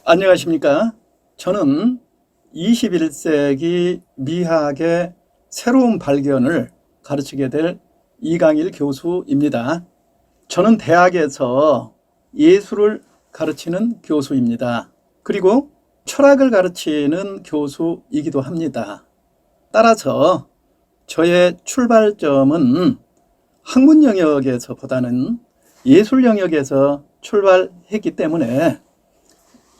안녕하십니까. 저는 21세기 미학의 새로운 발견을 가르치게 될 이강일 교수입니다. 저는 대학에서 예술을 가르치는 교수입니다. 그리고 철학을 가르치는 교수이기도 합니다. 따라서 저의 출발점은 학문 영역에서보다는 예술 영역에서 출발했기 때문에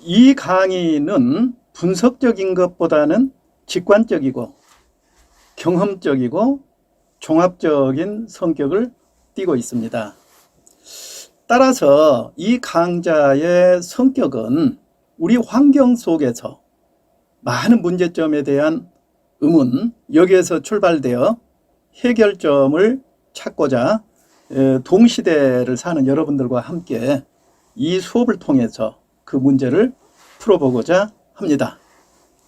이 강의는 분석적인 것보다는 직관적이고 경험적이고 종합적인 성격을 띠고 있습니다. 따라서 이 강좌의 성격은 우리 환경 속에서 많은 문제점에 대한 의문, 여기에서 출발되어 해결점을 찾고자 동시대를 사는 여러분들과 함께 이 수업을 통해서 그 문제를 풀어보고자 합니다.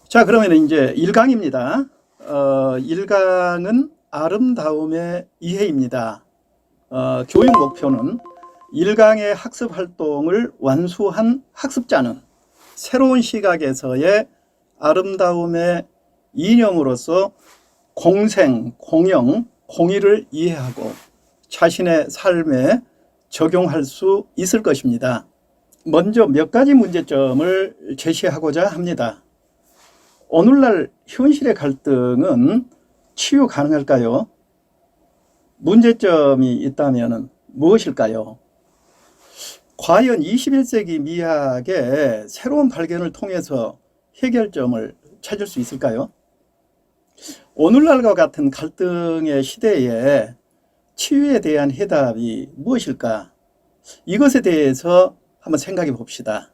자, 그러면 이제 1강입니다. 1강은 아름다움의 이해입니다. 교육 목표는 1강의 학습 활동을 완수한 학습자는 새로운 시각에서의 아름다움의 이념으로서 공생, 공영, 공의를 이해하고 자신의 삶에 적용할 수 있을 것입니다. 먼저 몇 가지 문제점을 제시하고자 합니다. 오늘날 현실의 갈등은 치유 가능할까요? 문제점이 있다면 무엇일까요? 과연 21세기 미학의 새로운 발견을 통해서 해결점을 찾을 수 있을까요? 오늘날과 같은 갈등의 시대에 치유에 대한 해답이 무엇일까? 이것에 대해서 한번 생각해 봅시다.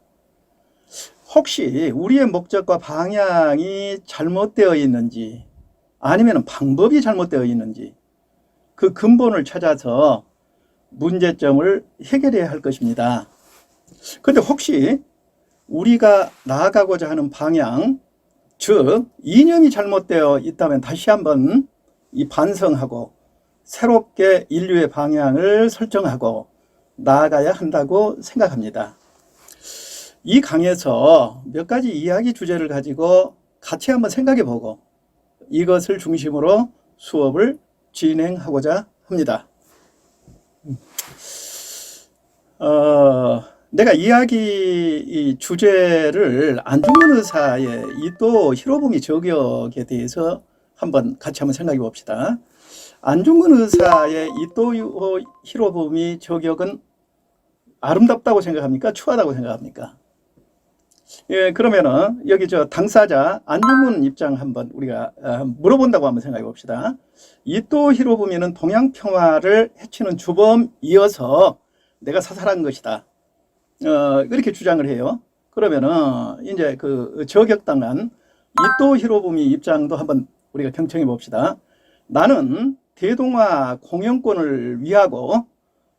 혹시 우리의 목적과 방향이 잘못되어 있는지 아니면 방법이 잘못되어 있는지 그 근본을 찾아서 문제점을 해결해야 할 것입니다. 그런데 혹시 우리가 나아가고자 하는 방향, 즉 이념이 잘못되어 있다면 다시 한번 반성하고 새롭게 인류의 방향을 설정하고 나아가야 한다고 생각합니다. 이 강에서 몇 가지 이야기 주제를 가지고 같이 한번 생각해 보고 이것을 중심으로 수업을 진행하고자 합니다. 내가 이야기 주제를 안중근 의사의 이토 히로부미 저격에 대해서 같이 한번 생각해 봅시다. 안중근 의사의 이토 히로부미 저격은 아름답다고 생각합니까? 추하다고 생각합니까? 예, 그러면은 여기 당사자 안중근 입장 한번 우리가 물어본다고 한번 생각해 봅시다. 이토 히로부미는 동양 평화를 해치는 주범이어서 내가 사살한 것이다. 이렇게 주장을 해요. 그러면은 이제 그 저격당한 이토 히로부미 입장도 한번 우리가 경청해 봅시다. 나는 대동아 공영권을 위하고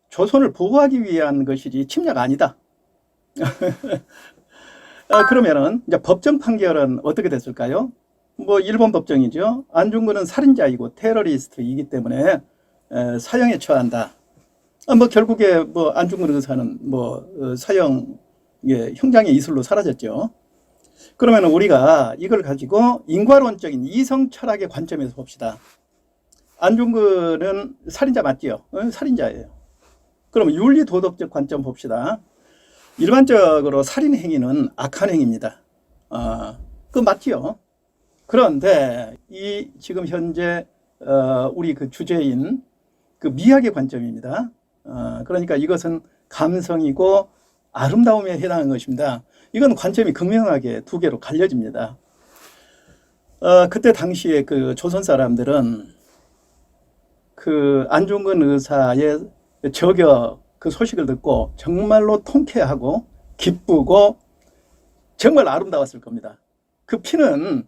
조선을 보호하기 위한 것이지 침략 아니다. 그러면은 이제 법정 판결은 어떻게 됐을까요? 일본 법정이죠. 안중근은 살인자이고 테러리스트이기 때문에 사형에 처한다. 결국에 안중근 의사는 사형 형장의 이슬로 사라졌죠. 그러면 우리가 이걸 가지고 인과론적인 이성 철학의 관점에서 봅시다. 안중근은 살인자 맞지요? 살인자예요. 그럼 윤리 도덕적 관점 봅시다. 일반적으로 살인 행위는 악한 행위입니다. 그거 맞지요? 그런데 이 지금 현재 우리 그 주제인 그 미학의 관점입니다. 그러니까 이것은 감성이고 아름다움에 해당하는 것입니다. 이건 관점이 극명하게 두 개로 갈려집니다. 그때 당시에 그 조선 사람들은 그 안중근 의사의 저격 그 소식을 듣고 정말로 통쾌하고 기쁘고 정말 아름다웠을 겁니다. 그 피는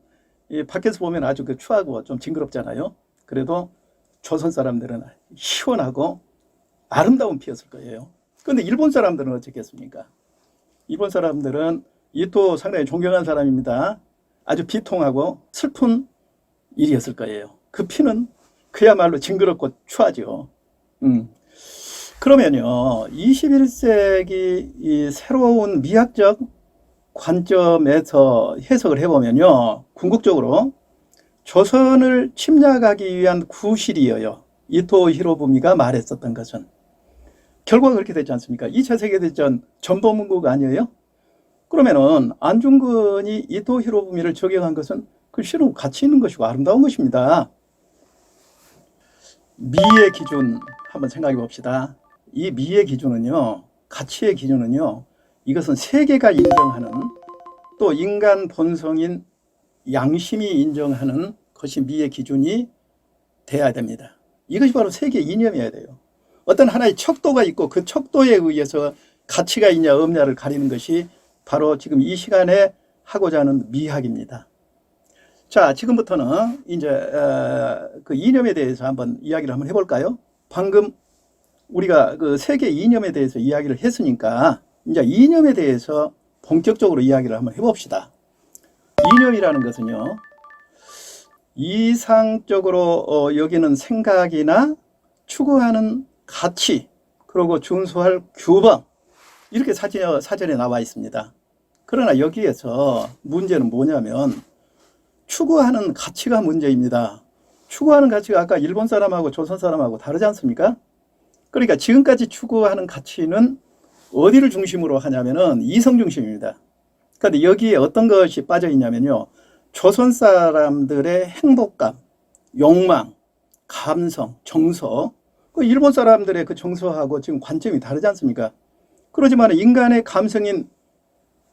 밖에서 보면 아주 추하고 좀 징그럽잖아요. 그래도 조선 사람들은 시원하고 아름다운 피였을 거예요. 그런데 일본 사람들은 어떻겠습니까? 일본 사람들은 이토 상당히 존경한 사람입니다. 아주 비통하고 슬픈 일이었을 거예요. 그 피는 그야말로 징그럽고 추하죠. 그러면요, 21세기 이 새로운 미학적 관점에서 해석을 해보면요, 궁극적으로 조선을 침략하기 위한 구실이어요. 이토 히로부미가 말했었던 것은. 결과가 그렇게 됐지 않습니까? 2차 세계대전 전범국 아니에요? 그러면은 안중근이 이토 히로부미를 적용한 것은 그 실은 가치 있는 것이고 아름다운 것입니다. 미의 기준 한번 생각해 봅시다. 이 미의 기준은요, 가치의 기준은요, 이것은 세계가 인정하는 또 인간 본성인 양심이 인정하는 것이 미의 기준이 돼야 됩니다. 이것이 바로 세계 이념이어야 돼요. 어떤 하나의 척도가 있고 그 척도에 의해서 가치가 있냐 없냐를 가리는 것이 바로 지금 이 시간에 하고자 하는 미학입니다. 자, 지금부터는 이제 그 이념에 대해서 한번 이야기를 한번 해볼까요? 방금 우리가 그 세계 이념에 대해서 이야기를 했으니까 이제 이념에 대해서 본격적으로 이야기를 한번 해봅시다. 이념이라는 것은요, 이상적으로 여기는 생각이나 추구하는 가치, 그리고 준수할 규범, 이렇게 사전에 나와 있습니다. 그러나 여기에서 문제는 뭐냐면 추구하는 가치가 문제입니다. 추구하는 가치가 아까 일본 사람하고 조선 사람하고 다르지 않습니까? 그러니까 지금까지 추구하는 가치는 어디를 중심으로 하냐면은 이성 중심입니다. 그런데 여기에 어떤 것이 빠져 있냐면요, 조선 사람들의 행복감, 욕망, 감성, 정서, 그 일본 사람들의 그 정서하고 지금 관점이 다르지 않습니까? 그러지만 인간의 감성인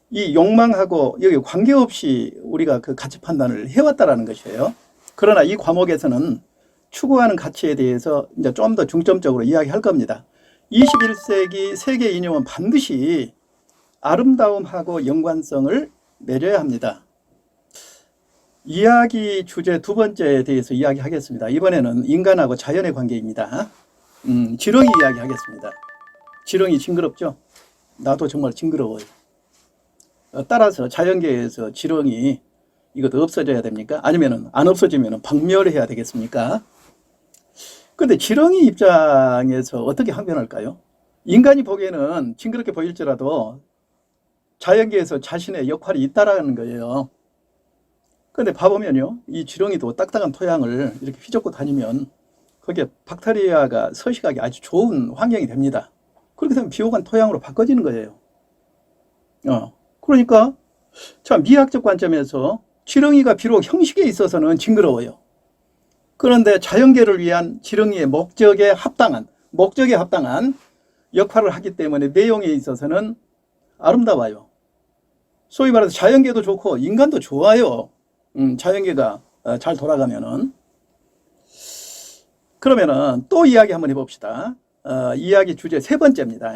이 욕망하고 여기 관계없이 우리가 그 가치 판단을 해왔다라는 것이에요. 그러나 이 과목에서는 추구하는 가치에 대해서 이제 좀 더 중점적으로 이야기할 겁니다. 21세기 세계 이념은 반드시 아름다움하고 연관성을 맺어야 합니다. 이야기 주제 두 번째에 대해서 이야기하겠습니다. 이번에는 인간하고 자연의 관계입니다. 지렁이 이야기하겠습니다. 지렁이 징그럽죠? 나도 정말 징그러워요. 따라서 자연계에서 지렁이 이것도 없어져야 됩니까? 아니면 안 없어지면 박멸해야 되겠습니까? 근데 지렁이 입장에서 어떻게 항변할까요? 인간이 보기에는 징그럽게 보일지라도 자연계에서 자신의 역할이 있다라는 거예요. 근데 봐보면요, 이 지렁이도 딱딱한 토양을 이렇게 휘젓고 다니면 거기에 박테리아가 서식하기 아주 좋은 환경이 됩니다. 그렇게 되면 비옥한 토양으로 바꿔지는 거예요. 그러니까 자, 미학적 관점에서 지렁이가 비록 형식에 있어서는 징그러워요. 그런데 자연계를 위한 지렁이의 목적에 합당한 역할을 하기 때문에 내용에 있어서는 아름다워요. 소위 말해서 자연계도 좋고 인간도 좋아요. 자연계가 잘 돌아가면은. 그러면은 또 이야기 한번 해봅시다. 이야기 주제 세 번째입니다.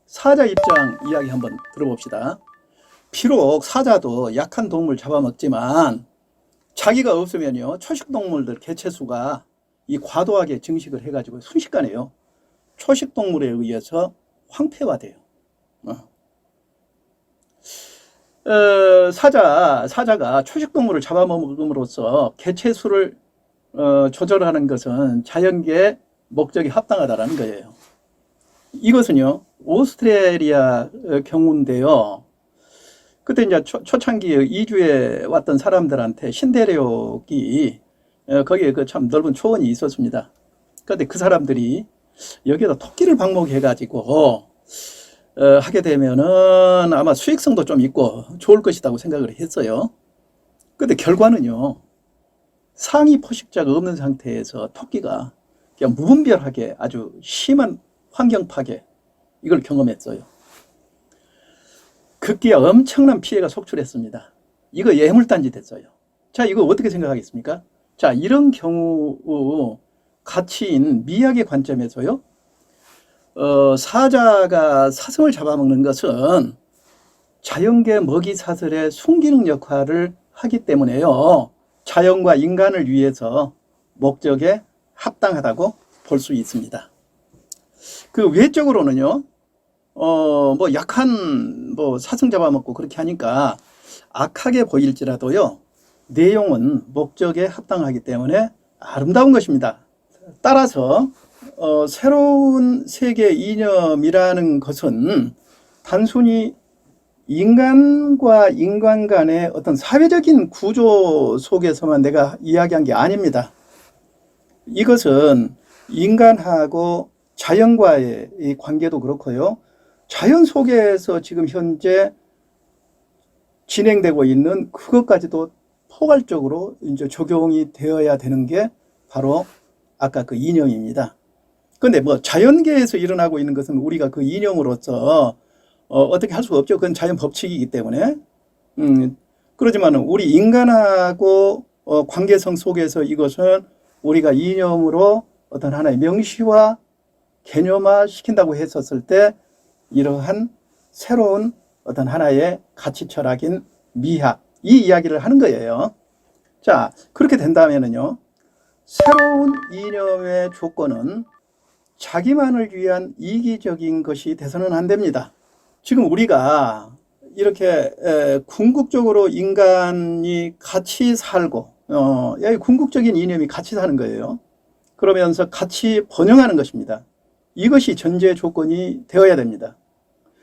사자 입장 이야기 한번 들어봅시다. 비록 사자도 약한 동물 잡아먹지만 자기가 없으면요, 초식동물들 개체수가 이 과도하게 증식을 해가지고 순식간에요, 초식동물에 의해서 황폐화돼요. 사자가 초식동물을 잡아먹음으로써 개체수를 조절하는 것은 자연계의 목적이 합당하다라는 거예요. 이것은요, 오스트레일리아 경우인데요. 그때 이제 초창기에 이주해 왔던 사람들한테 신대륙이 거기에 그 참 넓은 초원이 있었습니다. 그런데 그 사람들이 여기에다 토끼를 방목해가지고 하게 되면은 아마 수익성도 좀 있고 좋을 것이라고 생각을 했어요. 근데 결과는요, 상위 포식자가 없는 상태에서 토끼가 그냥 무분별하게 아주 심한 환경 파괴, 이걸 경험했어요. 급기야 엄청난 피해가 속출했습니다. 이거 예물단지 됐어요. 자, 이거 어떻게 생각하겠습니까? 자, 이런 경우 가치인 미학의 관점에서요, 사자가 사슴을 잡아먹는 것은 자연계 먹이 사슬의 순기능 역할을 하기 때문에요, 자연과 인간을 위해서 목적에 합당하다고 볼 수 있습니다. 그 외적으로는요, 뭐 약한 뭐 사슴 잡아먹고 그렇게 하니까 악하게 보일지라도요, 내용은 목적에 합당하기 때문에 아름다운 것입니다. 따라서 새로운 세계 이념이라는 것은 단순히 인간과 인간 간의 어떤 사회적인 구조 속에서만 내가 이야기한 게 아닙니다. 이것은 인간하고 자연과의 이 관계도 그렇고요. 자연 속에서 지금 현재 진행되고 있는 그것까지도 포괄적으로 이제 적용이 되어야 되는 게 바로 아까 그 이념입니다. 그런데 뭐 자연계에서 일어나고 있는 것은 우리가 그 이념으로서 어떻게 할 수가 없죠. 그건 자연 법칙이기 때문에. 그러지만 우리 인간하고 관계성 속에서 이것은 우리가 이념으로 어떤 하나의 명시와 개념화 시킨다고 했었을 때 이러한 새로운 어떤 하나의 가치 철학인 미학, 이 이야기를 하는 거예요. 자, 그렇게 된다면은요, 새로운 이념의 조건은 자기만을 위한 이기적인 것이 돼서는 안 됩니다. 지금 우리가 이렇게 궁극적으로 인간이 같이 살고 궁극적인 이념이 같이 사는 거예요. 그러면서 같이 번영하는 것입니다. 이것이 전제 조건이 되어야 됩니다.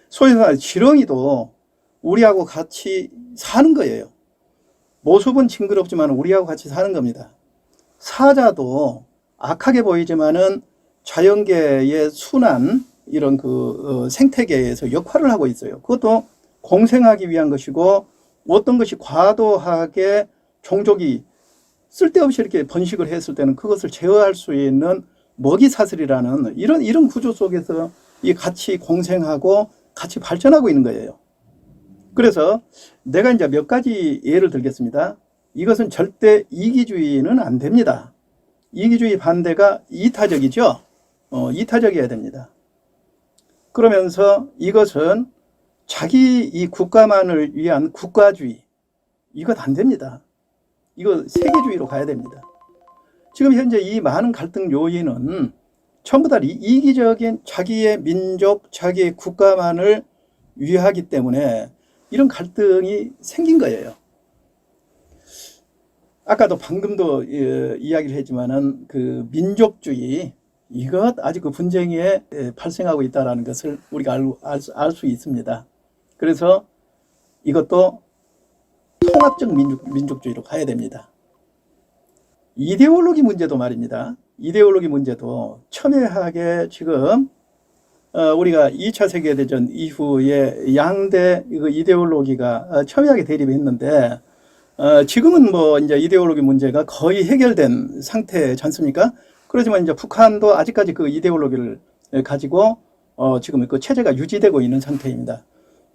소위 말해 지렁이도 우리하고 같이 사는 거예요. 모습은 징그럽지만 우리하고 같이 사는 겁니다. 사자도 악하게 보이지만은 자연계의 순한 이런 생태계에서 역할을 하고 있어요. 그것도 공생하기 위한 것이고, 어떤 것이 과도하게 종족이 쓸데없이 이렇게 번식을 했을 때는 그것을 제어할 수 있는 먹이사슬이라는 이런 구조 속에서 이 같이 공생하고 같이 발전하고 있는 거예요. 그래서 내가 이제 몇 가지 예를 들겠습니다. 이것은 절대 이기주의는 안 됩니다. 이기주의 반대가 이타적이죠. 이타적이어야 됩니다. 그러면서 이것은 자기 이 국가만을 위한 국가주의, 이것 안 됩니다. 이거 세계주의로 가야 됩니다. 지금 현재 이 많은 갈등 요인은 전부 다 이기적인 자기의 민족, 자기의 국가만을 위하기 때문에 이런 갈등이 생긴 거예요. 아까도 방금도 이야기를 했지만은 그 민족주의, 이것 아직 그 분쟁이 발생하고 있다는 것을 우리가 알 수 있습니다. 그래서 이것도 통합적 민족주의로 가야 됩니다. 이데올로기 문제도 말입니다. 이데올로기 문제도 첨예하게 지금 우리가 2차 세계대전 이후에 양대 이데올로기가 첨예하게 대립했는데 지금은 뭐 이제 이데올로기 문제가 거의 해결된 상태지 않습니까? 그렇지만 이제 북한도 아직까지 그 이데올로기를 가지고 지금 그 체제가 유지되고 있는 상태입니다.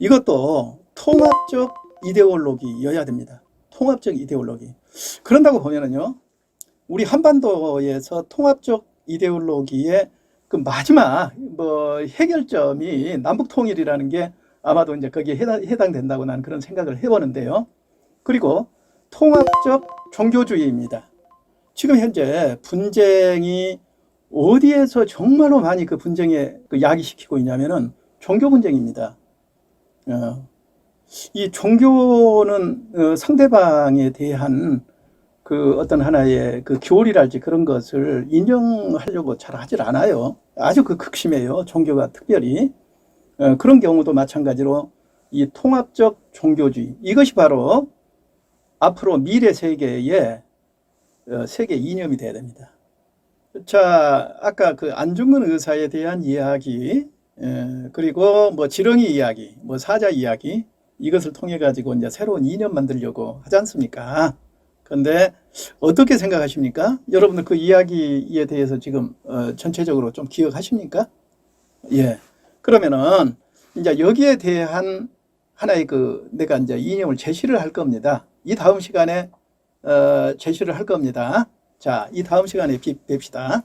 이것도 통합적 이데올로기여야 됩니다. 통합적 이데올로기. 그런다고 보면은요, 우리 한반도에서 통합적 이데올로기의 그 마지막 해결점이 남북 통일이라는 게 아마도 이제 거기에 해당된다고 나는 그런 생각을 해보는데요. 그리고 통합적 종교주의입니다. 지금 현재 분쟁이 어디에서 정말로 많이 그 분쟁에 야기시키고 있냐면은 종교 분쟁입니다. 이 종교는 상대방에 대한 그 어떤 하나의 그 교리랄지 그런 것을 인정하려고 잘 하질 않아요. 아주 그 극심해요. 종교가 특별히. 그런 경우도 마찬가지로 이 통합적 종교주의, 이것이 바로 앞으로 미래 세계의 세계 이념이 돼야 됩니다. 자, 아까 그 안중근 의사에 대한 이야기, 그리고 뭐 지렁이 이야기, 뭐 사자 이야기, 이것을 통해 가지고 이제 새로운 이념 만들려고 하지 않습니까? 그런데 어떻게 생각하십니까? 여러분들 그 이야기에 대해서 지금 전체적으로 좀 기억하십니까? 예. 그러면은 이제 여기에 대한 하나의 내가 이제 이념을 제시를 할 겁니다. 이 다음 시간에 제시를 할 겁니다. 자, 이 다음 시간에 뵙시다.